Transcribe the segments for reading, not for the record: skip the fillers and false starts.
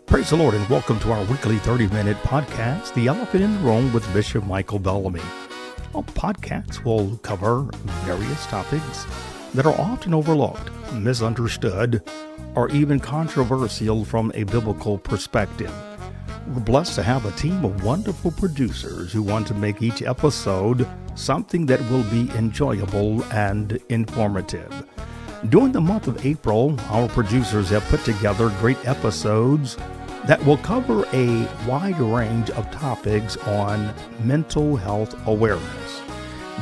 Praise the Lord and welcome to our weekly 30-minute podcast, The Elephant in the Room with Bishop Michael Bellamy. Our podcast will cover various topics that are often overlooked, misunderstood, or even controversial from a biblical perspective. We're blessed to have a team of wonderful producers who want to make each episode something that will be enjoyable and informative. During the month of April, our producers have put together great episodes that will cover a wide range of topics on mental health awareness.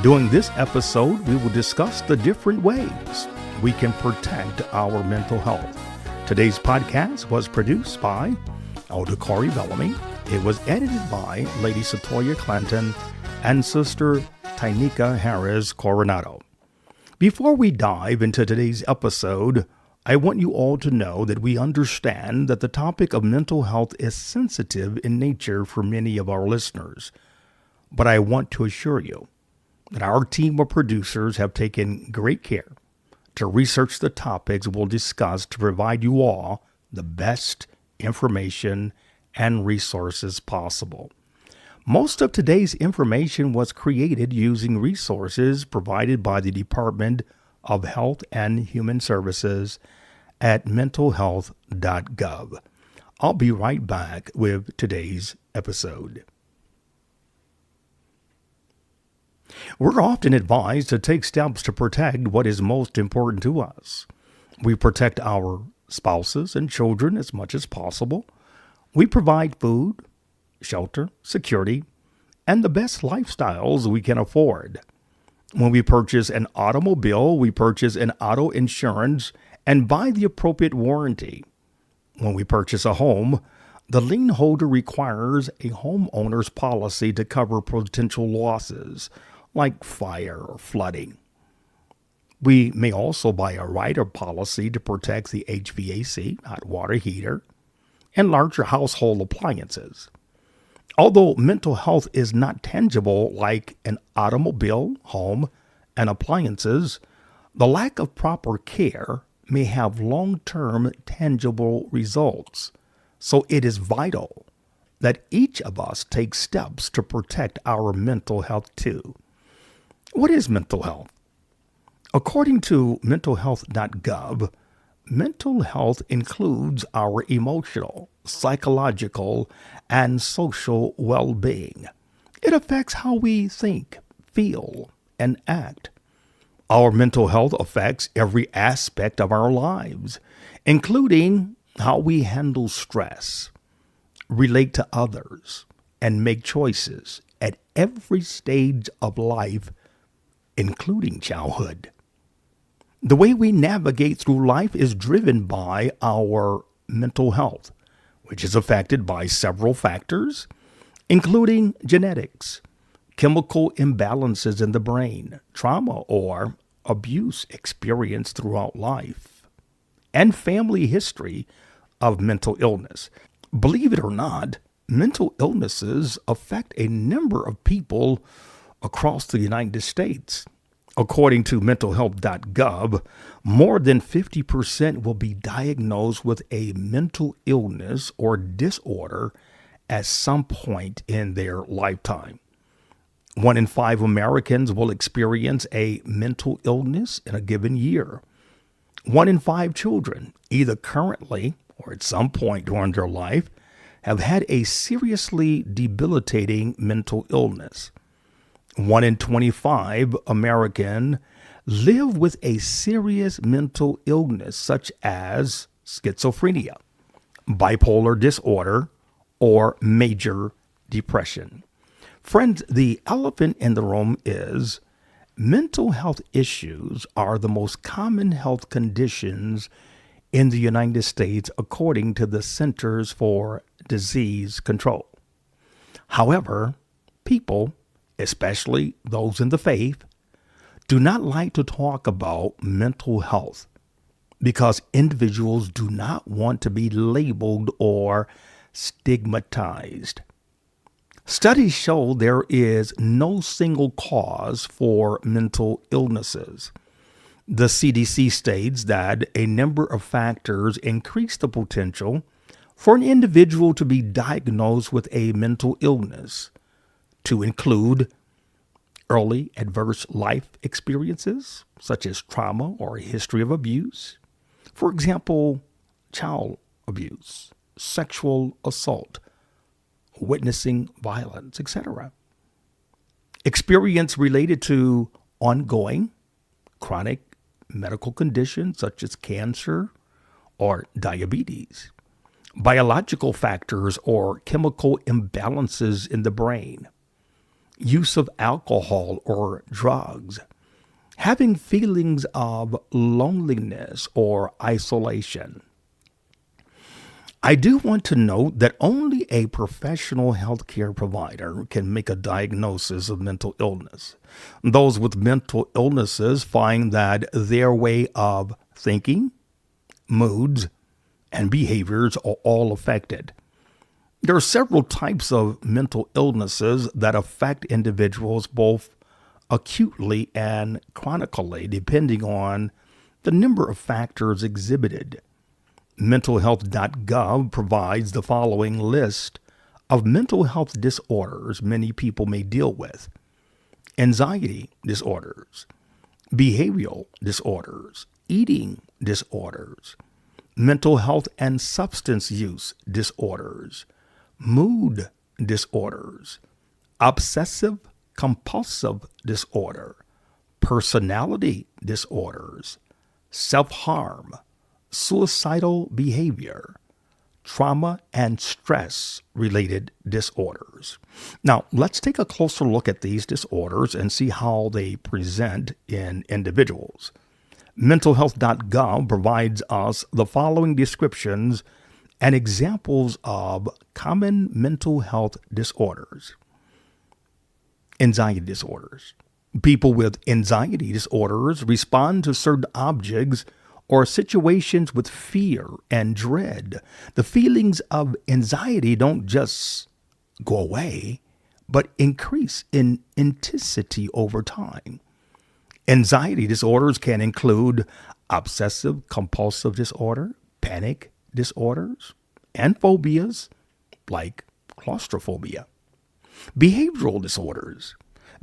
During this episode, we will discuss the different ways we can protect our mental health. Today's podcast was produced by Elder Corey Bellamy. It was edited by Lady Satoya Clanton and Sister Tainika Harris Coronado. Before we dive into today's episode, I want you all to know that we understand that the topic of mental health is sensitive in nature for many of our listeners. But I want to assure you that our team of producers have taken great care to research the topics we'll discuss to provide you all the best information and resources possible. Most of today's information was created using resources provided by the Department of Health and Human Services at mentalhealth.gov. I'll be right back with today's episode. We're often advised to take steps to protect what is most important to us. We protect our spouses and children as much as possible. We provide food, shelter, security, and the best lifestyles we can afford. When we purchase an automobile, we purchase an auto insurance and buy the appropriate warranty. When we purchase a home, the lien holder requires a homeowner's policy to cover potential losses like fire or flooding. We may also buy a rider policy to protect the HVAC, hot water heater, and larger household appliances. Although mental health is not tangible like an automobile, home, and appliances, the lack of proper care may have long-term tangible results. So it is vital that each of us take steps to protect our mental health too. What is mental health? According to mentalhealth.gov, mental health includes our emotional, psychological, and social well-being. It affects how we think, feel, and act. Our mental health affects every aspect of our lives, including how we handle stress, relate to others, and make choices at every stage of life, including childhood. The way we navigate through life is driven by our mental health, which is affected by several factors, including genetics, chemical imbalances in the brain, trauma or abuse experienced throughout life, and family history of mental illness. Believe it or not, mental illnesses affect a number of people across the United States. According to mentalhealth.gov, more than 50% will be diagnosed with a mental illness or disorder at some point in their lifetime. 1 in 5 Americans will experience a mental illness in a given year. 1 in 5 children, either currently or at some point during their life, have had a seriously debilitating mental illness. 1 in 25 Americans live with a serious mental illness such as schizophrenia, bipolar disorder, or major depression. Friends, the elephant in the room is mental health issues are the most common health conditions in the United States, according to the Centers for Disease Control. However, people, especially those in the faith, do not like to talk about mental health because individuals do not want to be labeled or stigmatized. Studies show there is no single cause for mental illnesses. The CDC states that a number of factors increase the potential for an individual to be diagnosed with a mental illness, to include early adverse life experiences, such as trauma or a history of abuse. For example, child abuse, sexual assault, witnessing violence, etc. Experience related to ongoing chronic medical conditions such as cancer or diabetes, biological factors or chemical imbalances in the brain, use of alcohol or drugs, having feelings of loneliness or isolation. I do want to note that only a professional healthcare provider can make a diagnosis of mental illness. Those with mental illnesses find that their way of thinking, moods, and behaviors are all affected. There are several types of mental illnesses that affect individuals both acutely and chronically, depending on the number of factors exhibited. MentalHealth.gov provides the following list of mental health disorders many people may deal with: anxiety disorders, behavioral disorders, eating disorders, mental health and substance use disorders, mood disorders, obsessive compulsive disorder, personality disorders, self-harm, suicidal behavior, trauma and stress related disorders. Now, let's take a closer look at these disorders and see how they present in individuals. MentalHealth.gov provides us the following descriptions and examples of common mental health disorders. Anxiety disorders. People with anxiety disorders respond to certain objects or situations with fear and dread. The feelings of anxiety don't just go away, but increase in intensity over time. Anxiety disorders can include obsessive compulsive disorder, panic disorders, and phobias like claustrophobia. Behavioral disorders.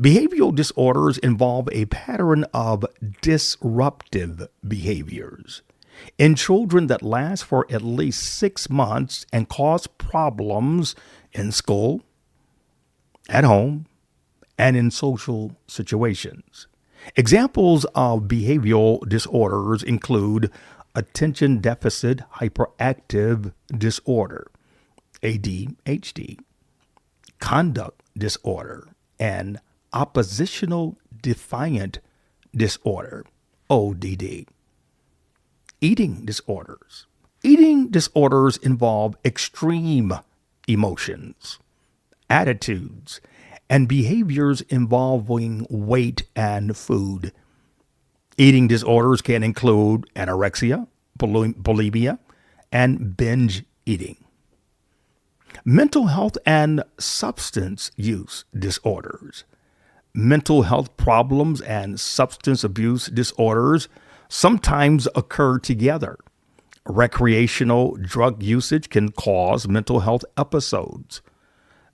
Behavioral disorders involve a pattern of disruptive behaviors in children that last for at least 6 months and cause problems in school, at home, and in social situations. Examples of behavioral disorders include attention deficit hyperactive disorder, ADHD, conduct disorder, and oppositional defiant disorder, ODD. Eating disorders. Eating disorders involve extreme emotions, attitudes, and behaviors involving weight and food. Eating disorders can include anorexia, bulimia, and binge eating. Mental health and substance use disorders. Mental health problems and substance abuse disorders sometimes occur together. Recreational drug usage can cause mental health episodes.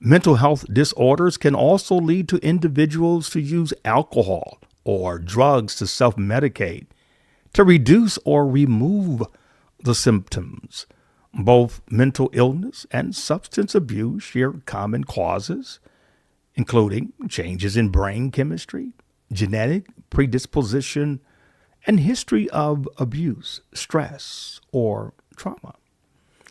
Mental health disorders can also lead to individuals to use alcohol or drugs to self-medicate to reduce or remove the symptoms. Both mental illness and substance abuse share common causes, including changes in brain chemistry, genetic predisposition, and history of abuse, stress, or trauma.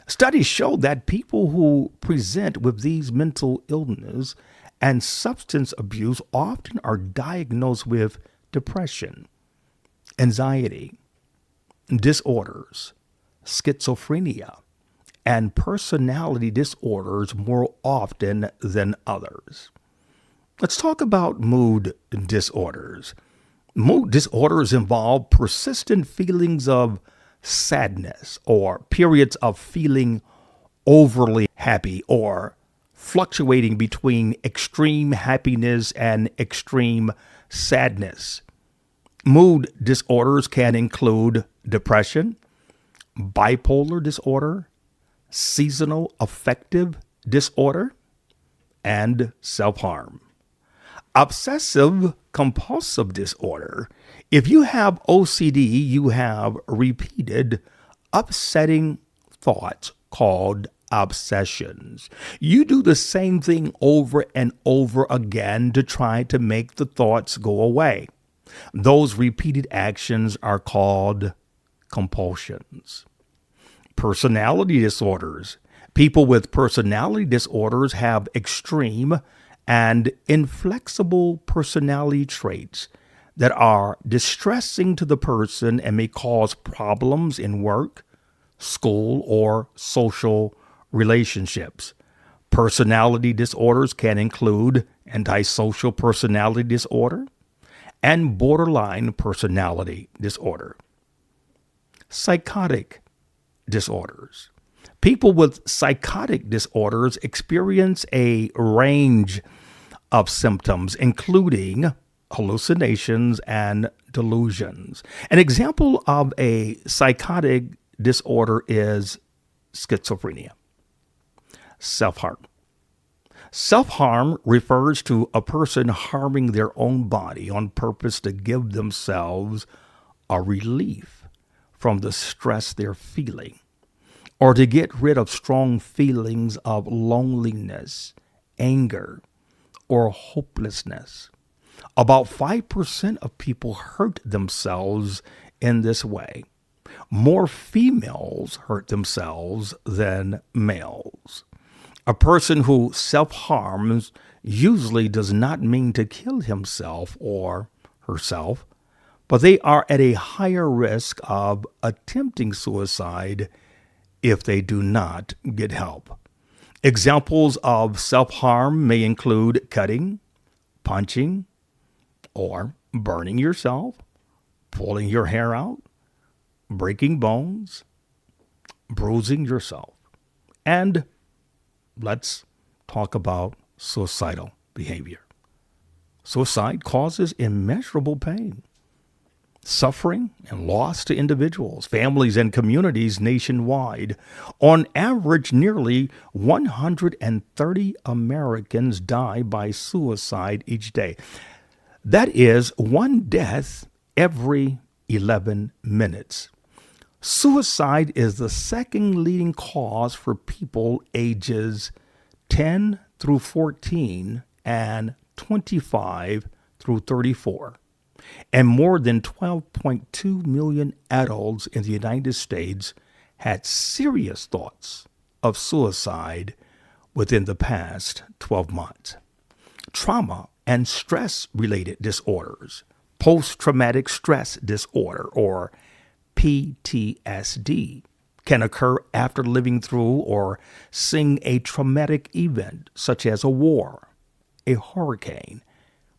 Studies show that people who present with these mental illness and substance abuse often are diagnosed with depression, anxiety, disorders, schizophrenia, and personality disorders more often than others. Let's talk about mood disorders. Mood disorders involve persistent feelings of sadness or periods of feeling overly happy or fluctuating between extreme happiness and extreme sadness. Mood disorders can include depression, bipolar disorder, seasonal affective disorder, and self-harm. Obsessive compulsive disorder. If you have OCD, you have repeated upsetting thoughts called obsessions. You do the same thing over and over again to try to make the thoughts go away. Those repeated actions are called compulsions. Personality disorders. People with personality disorders have extreme and inflexible personality traits that are distressing to the person and may cause problems in work, school, or social relationships. Personality disorders can include antisocial personality disorder and borderline personality disorder. Psychotic disorders. People with psychotic disorders experience a range of symptoms, including hallucinations and delusions. An example of a psychotic disorder is schizophrenia. Self-harm. Self-harm refers to a person harming their own body on purpose to give themselves a relief from the stress they're feeling, or to get rid of strong feelings of loneliness, anger, or hopelessness. About 5% of people hurt themselves in this way. More females hurt themselves than males. A person who self-harms usually does not mean to kill himself or herself, but they are at a higher risk of attempting suicide if they do not get help. Examples of self-harm may include cutting, punching, or burning yourself, pulling your hair out, breaking bones, bruising yourself. And let's talk about suicidal behavior. Suicide causes immeasurable pain, suffering, and loss to individuals, families, and communities nationwide. On average, nearly 130 Americans die by suicide each day. That is one death every 11 minutes. Suicide is the second leading cause for people ages 10 through 14 and 25 through 34. And more than 12.2 million adults in the United States had serious thoughts of suicide within the past 12 months. Trauma and stress-related disorders, post-traumatic stress disorder, or PTSD, can occur after living through or seeing a traumatic event such as a war, a hurricane,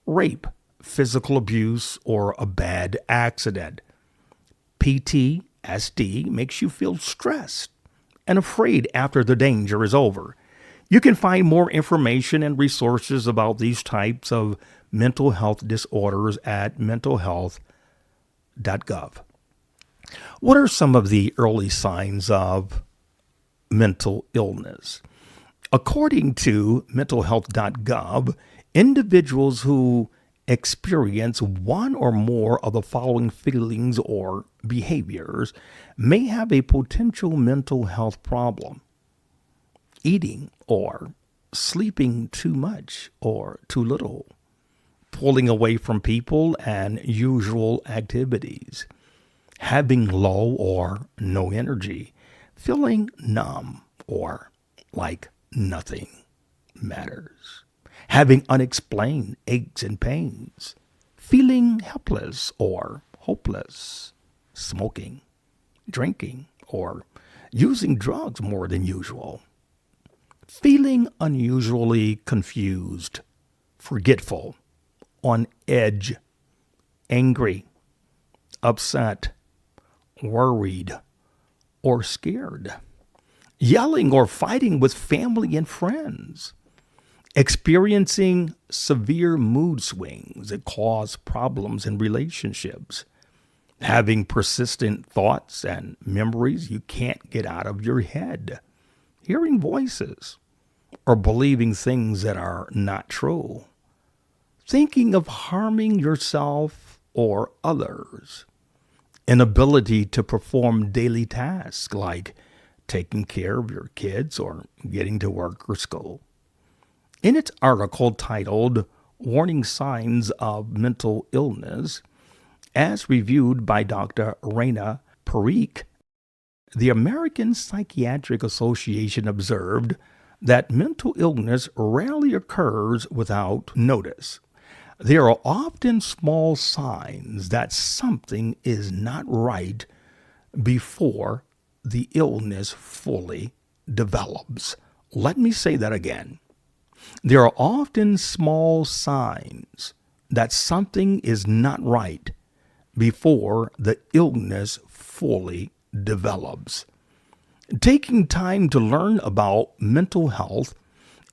rape, physical abuse, or a bad accident. PTSD makes you feel stressed and afraid after the danger is over. You can find more information and resources about these types of mental health disorders at mentalhealth.gov. What are some of the early signs of mental illness? According to mentalhealth.gov, individuals who experience one or more of the following feelings or behaviors may have a potential mental health problem: eating or sleeping too much or too little, pulling away from people and usual activities, having low or no energy, feeling numb or like nothing matters, having unexplained aches and pains, feeling helpless or hopeless, smoking, drinking, or using drugs more than usual, feeling unusually confused, forgetful, on edge, angry, upset, worried, or scared, yelling or fighting with family and friends, experiencing severe mood swings that cause problems in relationships, having persistent thoughts and memories you can't get out of your head, hearing voices, or believing things that are not true, thinking of harming yourself or others, inability to perform daily tasks like taking care of your kids or getting to work or school. In its article titled Warning Signs of Mental Illness, as reviewed by Dr. Raina Parikh, the American Psychiatric Association observed that mental illness rarely occurs without notice. There are often small signs that something is not right before the illness fully develops. Let me say that again. There are often small signs that something is not right before the illness fully develops. Taking time to learn about mental health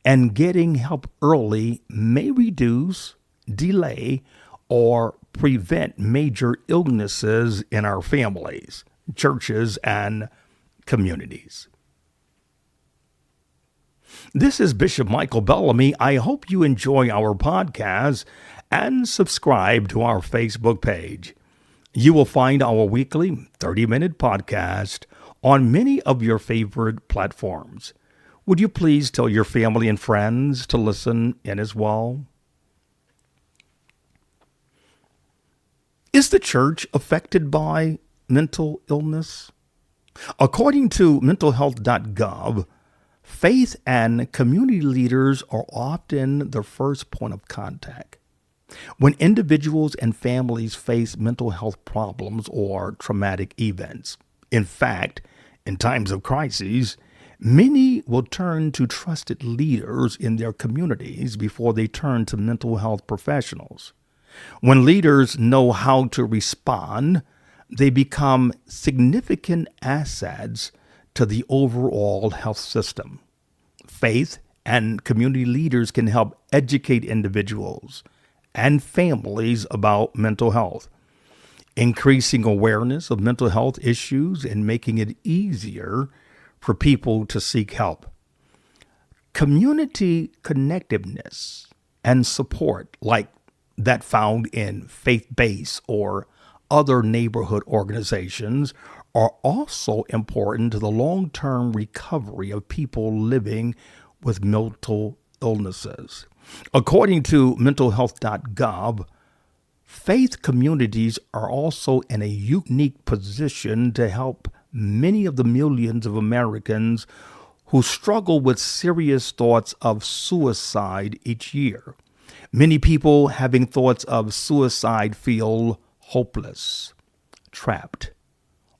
and getting help early may reduce, delay, or prevent major illnesses in our families, churches, and communities. This is Bishop Michael Bellamy. I hope you enjoy our podcast and subscribe to our Facebook page. You will find our weekly 30-minute podcast on many of your favorite platforms. Would you please tell your family and friends to listen in as well? Is the church affected by mental illness? According to mentalhealth.gov, faith and community leaders are often the first point of contact when individuals and families face mental health problems or traumatic events. In fact, in times of crises, many will turn to trusted leaders in their communities before they turn to mental health professionals. When leaders know how to respond, they become significant assets to the overall health system. Faith and community leaders can help educate individuals and families about mental health, increasing awareness of mental health issues and making it easier for people to seek help. Community connectiveness and support, like that found in faith-based or other neighborhood organizations, are also important to the long-term recovery of people living with mental illnesses. According to mentalhealth.gov, faith communities are also in a unique position to help many of the millions of Americans who struggle with serious thoughts of suicide each year. Many people having thoughts of suicide feel hopeless, trapped,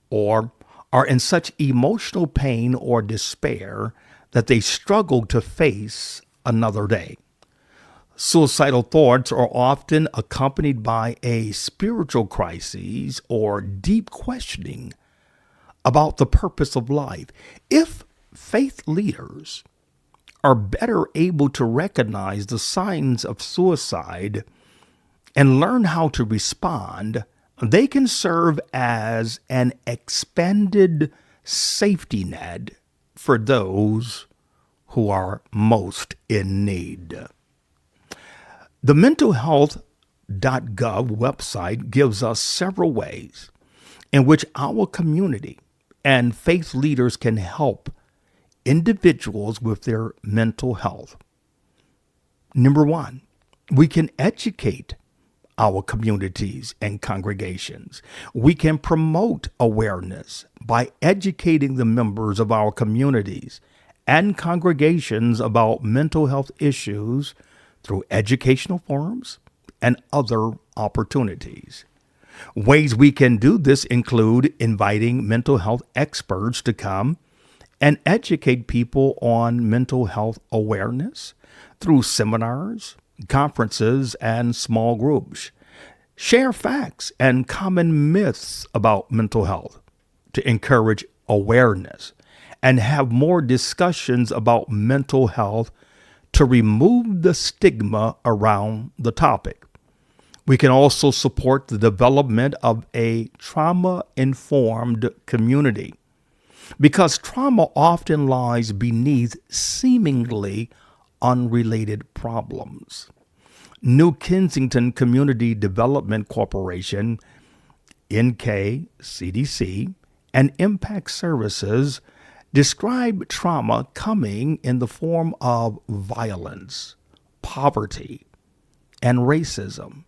or are in such emotional pain or despair that they struggle to face another day. Suicidal thoughts are often accompanied by a spiritual crisis or deep questioning about the purpose of life. If faith leaders are better able to recognize the signs of suicide and learn how to respond, they can serve as an expanded safety net for those who are most in need. The mentalhealth.gov website gives us several ways in which our community and faith leaders can help individuals with their mental health. Number one, we can educate our communities and congregations. We can promote awareness by educating the members of our communities and congregations about mental health issues through educational forums and other opportunities. Ways we can do this include inviting mental health experts to come and educate people on mental health awareness through seminars, conferences, and small groups. Share facts and common myths about mental health to encourage awareness and have more discussions about mental health to remove the stigma around the topic. We can also support the development of a trauma-informed community, because trauma often lies beneath seemingly unrelated problems. New Kensington Community Development Corporation, NKCDC, and Impact Services describe trauma coming in the form of violence, poverty, and racism.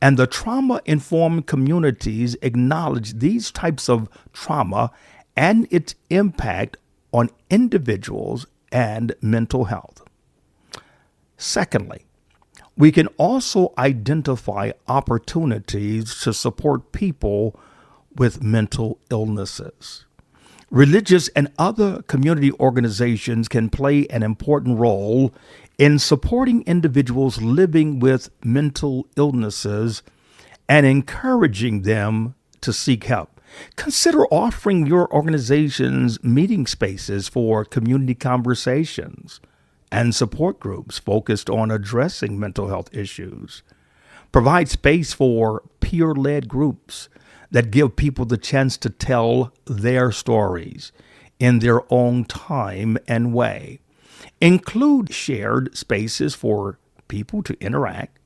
And the trauma-informed communities acknowledge these types of trauma and its impact on individuals and mental health. Secondly, we can also identify opportunities to support people with mental illnesses. Religious and other community organizations can play an important role in supporting individuals living with mental illnesses and encouraging them to seek help. Consider offering your organization's meeting spaces for community conversations and support groups focused on addressing mental health issues. Provide space for peer-led groups that give people the chance to tell their stories in their own time and way. Include shared spaces for people to interact,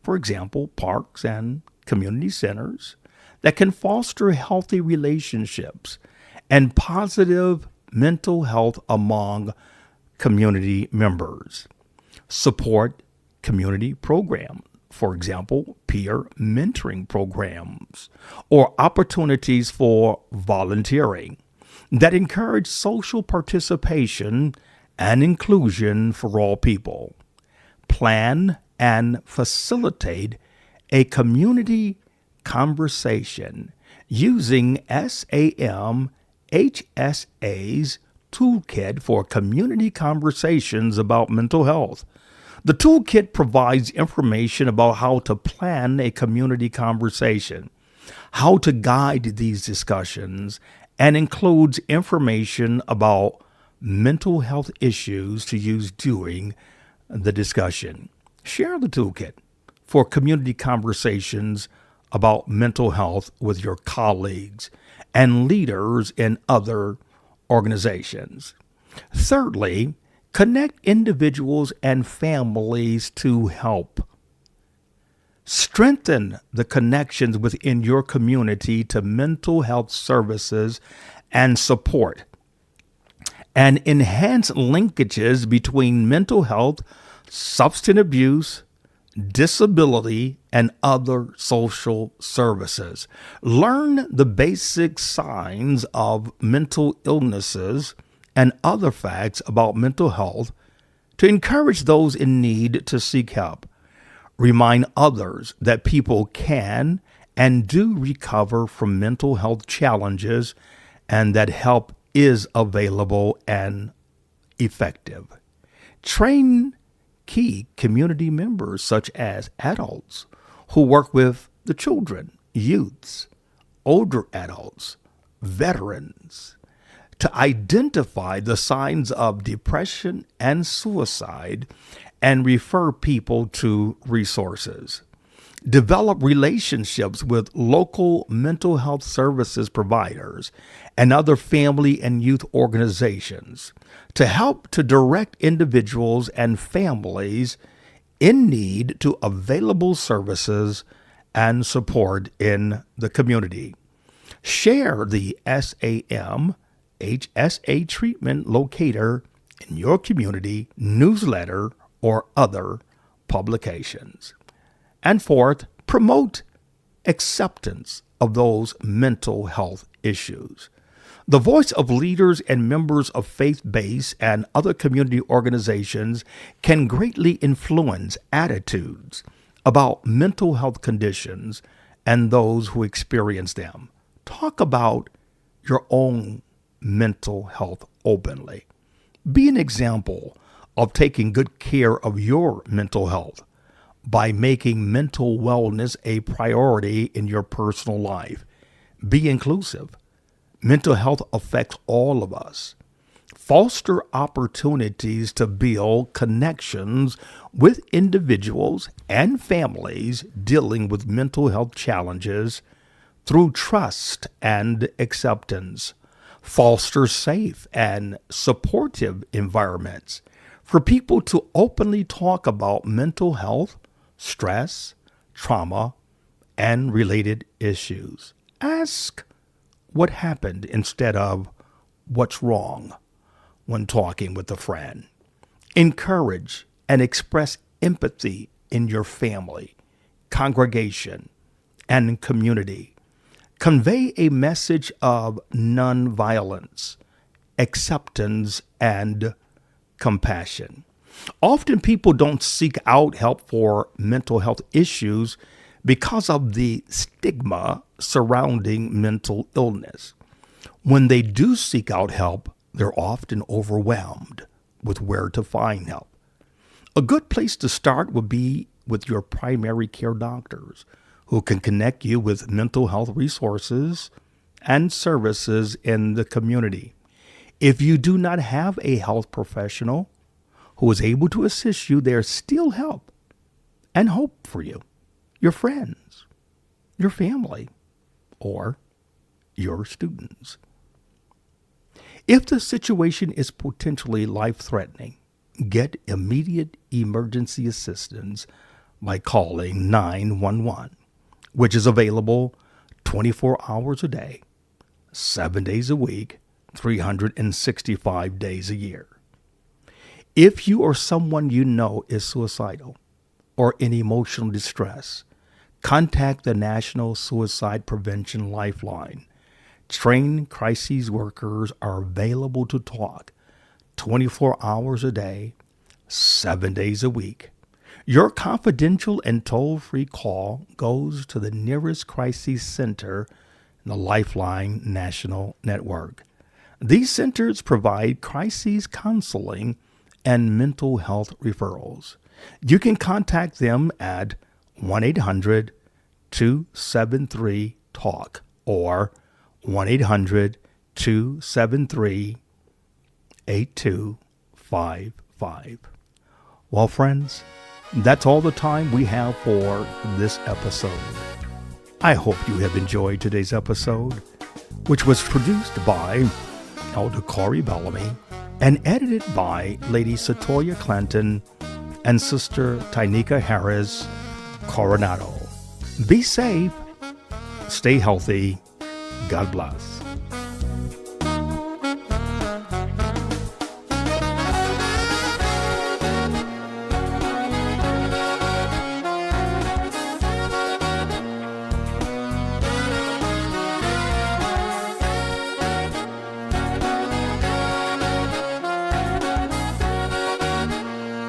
for example, parks and community centers that can foster healthy relationships and positive mental health among community members. Support community programs, for example, peer mentoring programs or opportunities for volunteering that encourage social participation and inclusion for all people. Plan and facilitate a community conversation using SAMHSA's Toolkit for Community Conversations about Mental Health. The toolkit provides information about how to plan a community conversation, how to guide these discussions, and includes information about mental health issues to use during the discussion. Share the toolkit for community conversations about mental health with your colleagues and leaders in other organizations. Thirdly, connect individuals and families to help. Strengthen the connections within your community to mental health services and support, and enhance linkages between mental health, substance abuse, disability, and other social services. Learn the basic signs of mental illnesses and other facts about mental health to encourage those in need to seek help. Remind others that people can and do recover from mental health challenges and that help is available and effective. Train key community members such as adults who work with the children, youths, older adults, veterans, to identify the signs of depression and suicide and refer people to resources. Develop relationships with local mental health services providers and other family and youth organizations to help to direct individuals and families in need to available services and support in the community. Share the SAMHSA treatment locator in your community newsletter or other publications. And fourth, promote acceptance of those mental health issues. The voice of leaders and members of faith-based and other community organizations can greatly influence attitudes about mental health conditions and those who experience them. Talk about your own mental health openly. Be an example of taking good care of your mental health by making mental wellness a priority in your personal life. Be inclusive. Mental health affects all of us. foster opportunities to build connections with individuals and families dealing with mental health challenges through trust and acceptance. Foster safe and supportive environments for people to openly talk about mental health, stress, trauma, and related issues. Ask what happened instead of what's wrong when talking with a friend. Encourage and express empathy in your family, congregation, and community. Convey a message of nonviolence, acceptance, and compassion. Often people don't seek out help for mental health issues because of the stigma surrounding mental illness. When they do seek out help, they're often overwhelmed with where to find help. A good place to start would be with your primary care doctors, who can connect you with mental health resources and services in the community. If you do not have a health professional who is able to assist you, there's still help and hope for you, your friends, your family, or your students. If the situation is potentially life-threatening, get immediate emergency assistance by calling 911, which is available 24 hours a day, 7 days a week, 365 days a year. If you or someone you know is suicidal or in emotional distress, contact the National Suicide Prevention Lifeline. Trained crises workers are available to talk 24 hours a day, 7 days a week. Your confidential and toll-free call goes to the nearest crisis center in the Lifeline National Network. These centers provide crisis counseling and mental health referrals. You can contact them at 1-800-273-TALK or 1-800-273-8255. Well, friends, that's all the time we have for this episode. I hope you have enjoyed today's episode, which was produced by Elder Corey Bellamy and edited by Lady Satoya Clanton and Sister Tynika Harris Coronado. Be safe, stay healthy, God bless.